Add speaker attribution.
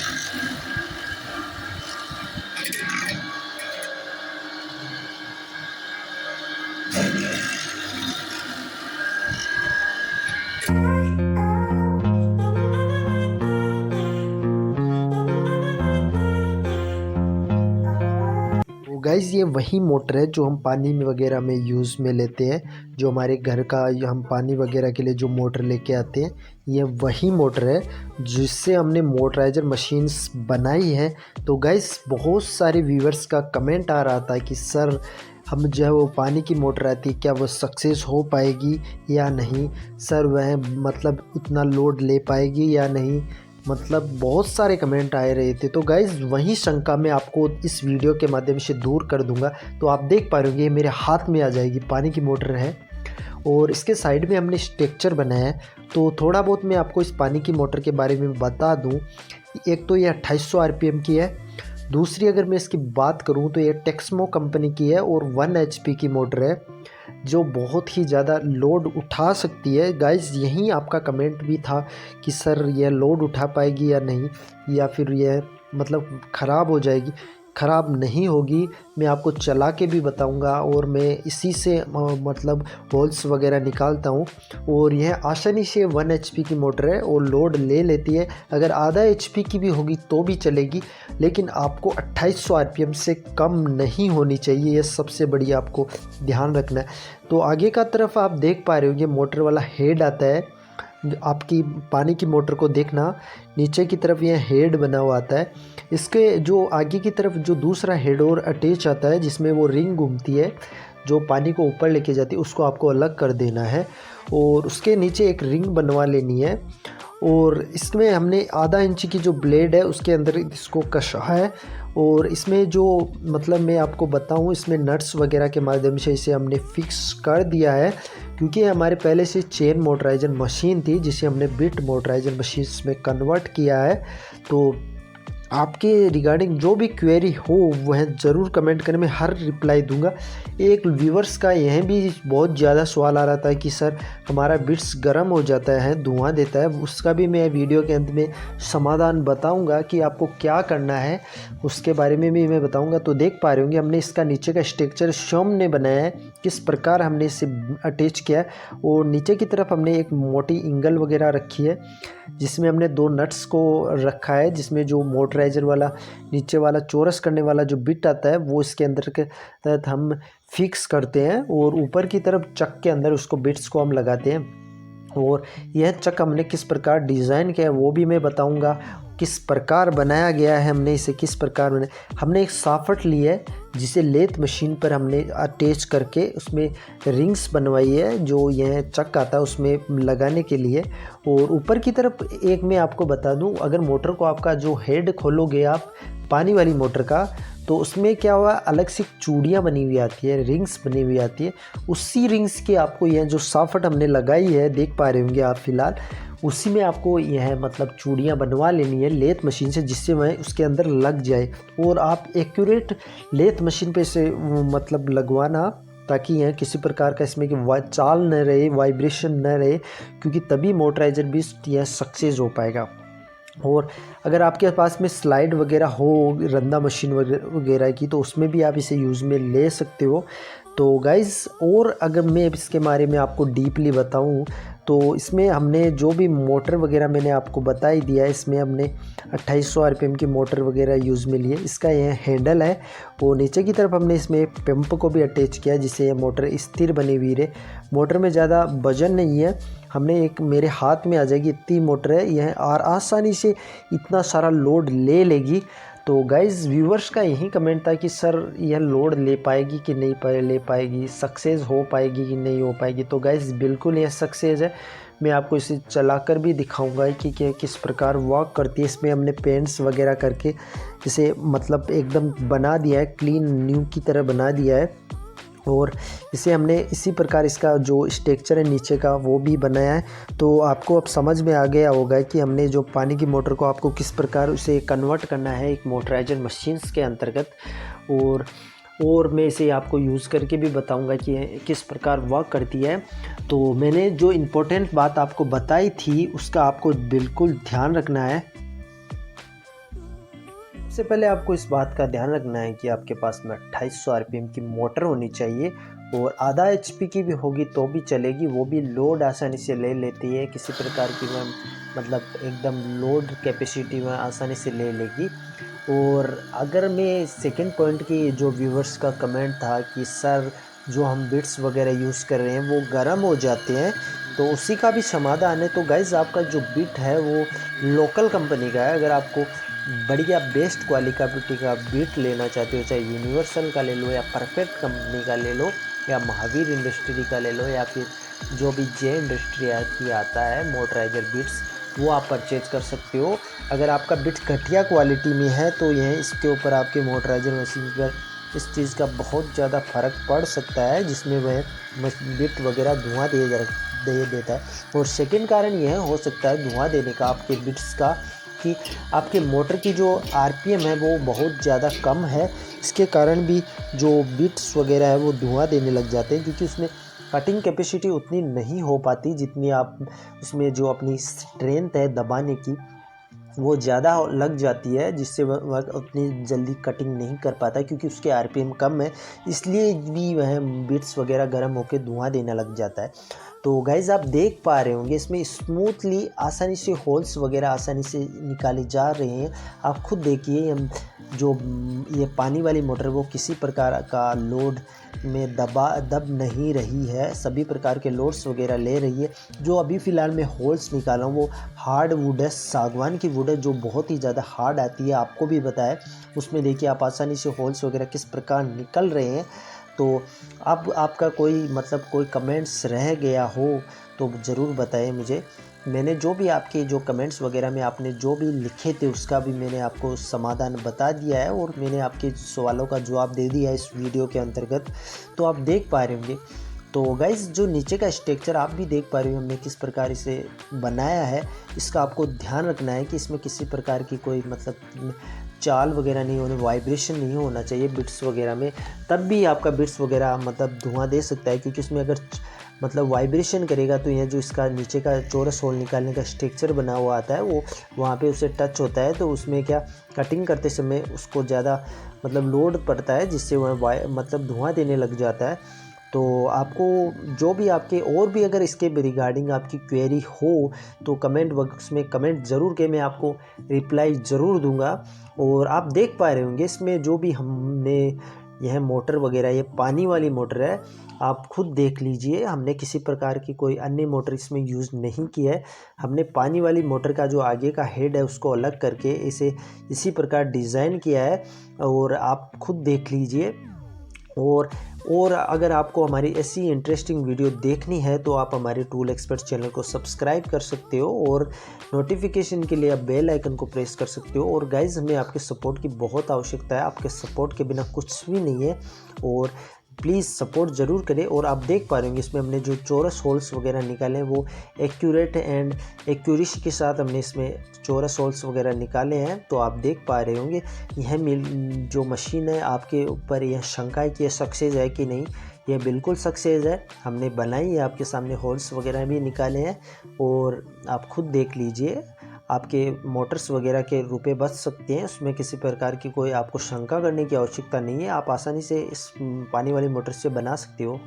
Speaker 1: तो गाइज़ ये वही मोटर है जो हम पानी में वगैरह में यूज़ में लेते हैं, जो हमारे घर का हम पानी वगैरह के लिए जो मोटर लेके आते हैं, ये वही मोटर है जिससे हमने मोटराइज़र मशीन्स बनाई है। तो गाइज़ बहुत सारे व्यूअर्स का कमेंट आ रहा था कि सर हम जो है वो पानी की मोटर आती है क्या वो सक्सेस हो पाएगी या नहीं, सर वह मतलब उतना लोड ले पाएगी या नहीं, मतलब बहुत सारे कमेंट आए रहे थे। तो गाइज़ वही शंका मैं आपको इस वीडियो के माध्यम से दूर कर दूंगा। तो आप देख पा रहे होंगे ये मेरे हाथ में आ जाएगी, पानी की मोटर है और इसके साइड में हमने स्ट्रक्चर बनाया है। तो थोड़ा बहुत मैं आपको इस पानी की मोटर के बारे में बता दूं। एक तो ये 2800 आरपीएम की है, दूसरी अगर मैं इसकी बात करूं तो ये टेक्समो कंपनी की है और 1 एचपी की मोटर है जो बहुत ही ज़्यादा लोड उठा सकती है। गाइज़ यहीं आपका कमेंट भी था कि सर यह लोड उठा पाएगी या नहीं, या फिर यह मतलब ख़राब हो जाएगी। ख़राब नहीं होगी, मैं आपको चला के भी बताऊंगा और मैं इसी से मतलब होल्स वगैरह निकालता हूं। और यह आसानी से 1 एचपी की मोटर है और लोड ले लेती है। अगर आधा एचपी की भी होगी तो भी चलेगी, लेकिन आपको 2800 आरपीएम से कम नहीं होनी चाहिए, ये सबसे बड़ी आपको ध्यान रखना है। तो आगे का तरफ आप देख पा रहे हो ये मोटर वाला हेड आता है। आपकी पानी की मोटर को देखना, नीचे की तरफ यह हेड बना हुआ आता है। इसके जो आगे की तरफ जो दूसरा हेड और अटैच आता है जिसमें वो रिंग घूमती है जो पानी को ऊपर लेके जाती है, उसको आपको अलग कर देना है और उसके नीचे एक रिंग बनवा लेनी है। और इसमें हमने आधा इंच की जो ब्लेड है उसके अंदर इसको कसा है और इसमें जो मतलब मैं आपको बताऊं, इसमें नट्स वगैरह के माध्यम से इसे हमने फिक्स कर दिया है, क्योंकि हमारे पहले से चेन मोटराइजर मशीन थी जिसे हमने बिट मोटराइजर मशीन में कन्वर्ट किया है। तो आपके रिगार्डिंग जो भी क्वेरी हो वह ज़रूर कमेंट करें, मैं हर रिप्लाई दूंगा। एक व्यूवर्स का यह भी बहुत ज़्यादा सवाल आ रहा था कि सर हमारा बिट्स गर्म हो जाता है, धुआं देता है, उसका भी मैं वीडियो के अंत में समाधान बताऊंगा कि आपको क्या करना है, उसके बारे में भी मैं बताऊंगा। तो देख पा रहे होंगे हमने इसका नीचे का स्ट्रक्चर श्योम ने बनाया है, किस प्रकार हमने इसे अटैच किया है। और नीचे की तरफ हमने एक मोटी इंगल वगैरह रखी है जिसमें हमने 2 नट्स को रखा है, जिसमें जो मोटराइजर वाला नीचे वाला चोरस करने वाला जो बिट आता है वो इसके अंदर के तहत हम फिक्स करते हैं और ऊपर की तरफ चक के अंदर उसको बिट्स को हम लगाते हैं। और यह चक हमने किस प्रकार डिज़ाइन किया है वो भी मैं बताऊंगा, किस प्रकार बनाया गया है, हमने इसे किस प्रकार बनाया। हमने एक साफट ली है जिसे लेथ मशीन पर हमने अटैच करके उसमें रिंग्स बनवाई है जो यह चक आता है उसमें लगाने के लिए। और ऊपर की तरफ एक मैं आपको बता दूं, अगर मोटर को आपका जो हेड खोलोगे आप पानी वाली मोटर का, तो उसमें क्या हुआ अलग से चूड़ियाँ बनी हुई आती है, रिंग्स बनी हुई आती है। उसी रिंग्स के आपको यह जो साफट हमने लगाई है देख पा रहे होंगे आप फिलहाल, उसी में आपको यह मतलब चूड़ियाँ बनवा लेनी है लेथ मशीन से, जिससे वह उसके अंदर लग जाए। और आप एक्यूरेट लेथ मशीन पे से मतलब लगवाना ताकि यह किसी प्रकार का इसमें कि चाल न रहे, वाइब्रेशन न रहे, क्योंकि तभी मोटराइजर भी यह सक्सेस हो पाएगा। और अगर आपके पास में स्लाइड वगैरह हो रंदा मशीन वगैरह की तो उसमें भी आप इसे यूज़ में ले सकते हो। तो गाइज़ और अगर मैं इसके बारे में आपको डीपली बताऊं तो इसमें हमने जो भी मोटर वगैरह मैंने आपको बता ही दिया है। इसमें हमने 2800 आरपीएम की मोटर वगैरह यूज़ में लिए, इसका यह हैंडल है और नीचे की तरफ हमने इसमें पंप को भी अटैच किया जिससे यह मोटर स्थिर बनी हुई रहे। मोटर में ज़्यादा वजन नहीं है, हमने एक मेरे हाथ में आ जाएगी इतनी मोटर है यह, और आसानी से इतना सारा लोड ले लेगी। तो गाइज़ व्यूवर्स का यही कमेंट था कि सर यह लोड ले पाएगी कि नहीं ले पाएगी, सक्सेस हो पाएगी कि नहीं हो पाएगी। तो गाइज़ बिल्कुल यह सक्सेस है, मैं आपको इसे चलाकर भी दिखाऊंगा कि किस प्रकार वर्क करती है। इसमें हमने पेंट्स वगैरह करके इसे मतलब एकदम बना दिया है, क्लीन न्यू की तरह बना दिया है। और इसे हमने इसी प्रकार इसका जो स्ट्रक्चर है नीचे का वो भी बनाया है। तो आपको अब समझ में आ गया होगा कि हमने जो पानी की मोटर को आपको किस प्रकार उसे कन्वर्ट करना है एक मोटराइजर मशीन्स के अंतर्गत। और मैं इसे आपको यूज़ करके भी बताऊंगा कि किस प्रकार वर्क करती है। तो मैंने जो इम्पोर्टेंट बात आपको बताई थी उसका आपको बिल्कुल ध्यान रखना है। सबसे पहले आपको इस बात का ध्यान रखना है कि आपके पास में 2800 आरपीएम की मोटर होनी चाहिए और आधा एचपी की भी होगी तो भी चलेगी, वो भी लोड आसानी से ले लेती है, किसी प्रकार की में मतलब एकदम लोड कैपेसिटी में आसानी से ले लेगी। और अगर मैं सेकंड पॉइंट की जो व्यूवर्स का कमेंट था कि सर जो हम बिट्स वगैरह यूज़ कर रहे हैं वो गर्म हो जाते हैं, तो उसी का भी समाधान है। तो गाइज़ आपका जो बिट है वो लोकल कंपनी का है। अगर आपको बढ़िया बेस्ट क्वालिटी का बिट लेना चाहते हो, चाहे यूनिवर्सल का ले लो या परफेक्ट कंपनी का ले लो या महावीर इंडस्ट्री का ले लो या फिर जो भी जे इंडस्ट्री की आता है मोटराइजर बिट्स, वो आप परचेज कर सकते हो। अगर आपका बिट घटिया क्वालिटी में है तो यह इसके ऊपर आपके मोटराइजर मशीन पर इस चीज़ का बहुत ज़्यादा फ़र्क पड़ सकता है, जिसमें वह बिट वगैरह धुआं दे देता है। और सेकंड कारण यह हो सकता है धुआं देने का आपके बिट्स का कि आपके मोटर की जो आरपीएम है वो बहुत ज़्यादा कम है। इसके कारण भी जो बिट्स वगैरह है वो धुआं देने लग जाते हैं, क्योंकि उसमें कटिंग कैपेसिटी उतनी नहीं हो पाती जितनी आप उसमें जो अपनी स्ट्रेंथ है दबाने की वो ज़्यादा लग जाती है, जिससे वह उतनी जल्दी कटिंग नहीं कर पाता क्योंकि उसके आरपीएम कम है, इसलिए भी वह बिट्स वगैरह गर्म होकर धुआं देने लग जाता है। तो गाइज़ आप देख पा रहे होंगे इसमें स्मूथली आसानी से होल्स वगैरह आसानी से निकाले जा रहे हैं। आप खुद देखिए हम जो ये पानी वाली मोटर वो किसी प्रकार का लोड में दब नहीं रही है, सभी प्रकार के लोड्स वगैरह ले रही है। जो अभी फ़िलहाल मैं होल्स निकाला हूँ वो हार्ड वुड है, सागवान की वुड है, जो बहुत ही ज़्यादा हार्ड आती है, आपको भी बताया। उसमें देखिए आप आसानी से होल्स वगैरह किस प्रकार निकल रहे हैं। तो अब आपका कोई मतलब कोई कमेंट्स रह गया हो तो ज़रूर बताएं मुझे। मैंने जो भी आपके जो कमेंट्स वगैरह में आपने जो भी लिखे थे उसका भी मैंने आपको समाधान बता दिया है और मैंने आपके सवालों का जवाब दे दिया है इस वीडियो के अंतर्गत। तो आप देख पा रहे होंगे। तो गाइज़ जो नीचे का स्ट्रक्चर आप भी देख पा रहे हो हमने किस प्रकार इसे बनाया है, इसका आपको ध्यान रखना है कि इसमें किसी प्रकार की कोई मतलब चाल वगैरह नहीं होने, वाइब्रेशन नहीं होना चाहिए बिट्स वगैरह में, तब भी आपका बिट्स वगैरह मतलब धुआं दे सकता है। क्योंकि उसमें अगर मतलब वाइब्रेशन करेगा तो यह जो इसका नीचे का चौरस होल निकालने का स्ट्रक्चर बना हुआ आता है वो वहाँ पे उसे टच होता है, तो उसमें क्या कटिंग करते समय उसको ज़्यादा मतलब लोड पड़ता है, जिससे वह मतलब धुआं देने लग जाता है। तो आपको जो भी आपके और भी अगर इसके रिगार्डिंग आपकी क्वेरी हो तो कमेंट बॉक्स में कमेंट ज़रूर के मैं आपको रिप्लाई ज़रूर दूंगा। और आप देख पा रहे होंगे इसमें जो भी हमने यह मोटर वगैरह ये पानी वाली मोटर है, आप खुद देख लीजिए, हमने किसी प्रकार की कोई अन्य मोटर इसमें यूज़ नहीं की है। हमने पानी वाली मोटर का जो आगे का हेड है उसको अलग करके इसे इसी प्रकार डिज़ाइन किया है और आप खुद देख लीजिए। और अगर आपको हमारी ऐसी इंटरेस्टिंग वीडियो देखनी है तो आप हमारे टूल एक्सपर्ट चैनल को सब्सक्राइब कर सकते हो और नोटिफिकेशन के लिए आप बेल आइकन को प्रेस कर सकते हो। और गाइज़ हमें आपके सपोर्ट की बहुत आवश्यकता है, आपके सपोर्ट के बिना कुछ भी नहीं है, और प्लीज़ सपोर्ट ज़रूर करें। और आप देख पा रहे होंगे इसमें हमने जो चौरस होल्स वगैरह निकाले हैं वो एक्यूरेट एंड एक्यूरेसी के साथ हमने इसमें चौरस होल्स वगैरह निकाले हैं। तो आप देख पा रहे होंगे यह जो मशीन है आपके ऊपर यह शंका है कि यह सक्सेस है कि नहीं, यह बिल्कुल सक्सेस है। हमने बनाई है, आपके सामने होल्स वगैरह भी निकाले हैं और आप खुद देख लीजिए, आपके मोटर्स वगैरह के रुपए बच सकते हैं, उसमें किसी प्रकार की कोई आपको शंका करने की आवश्यकता नहीं है। आप आसानी से इस पानी वाली मोटर से बना सकते हो।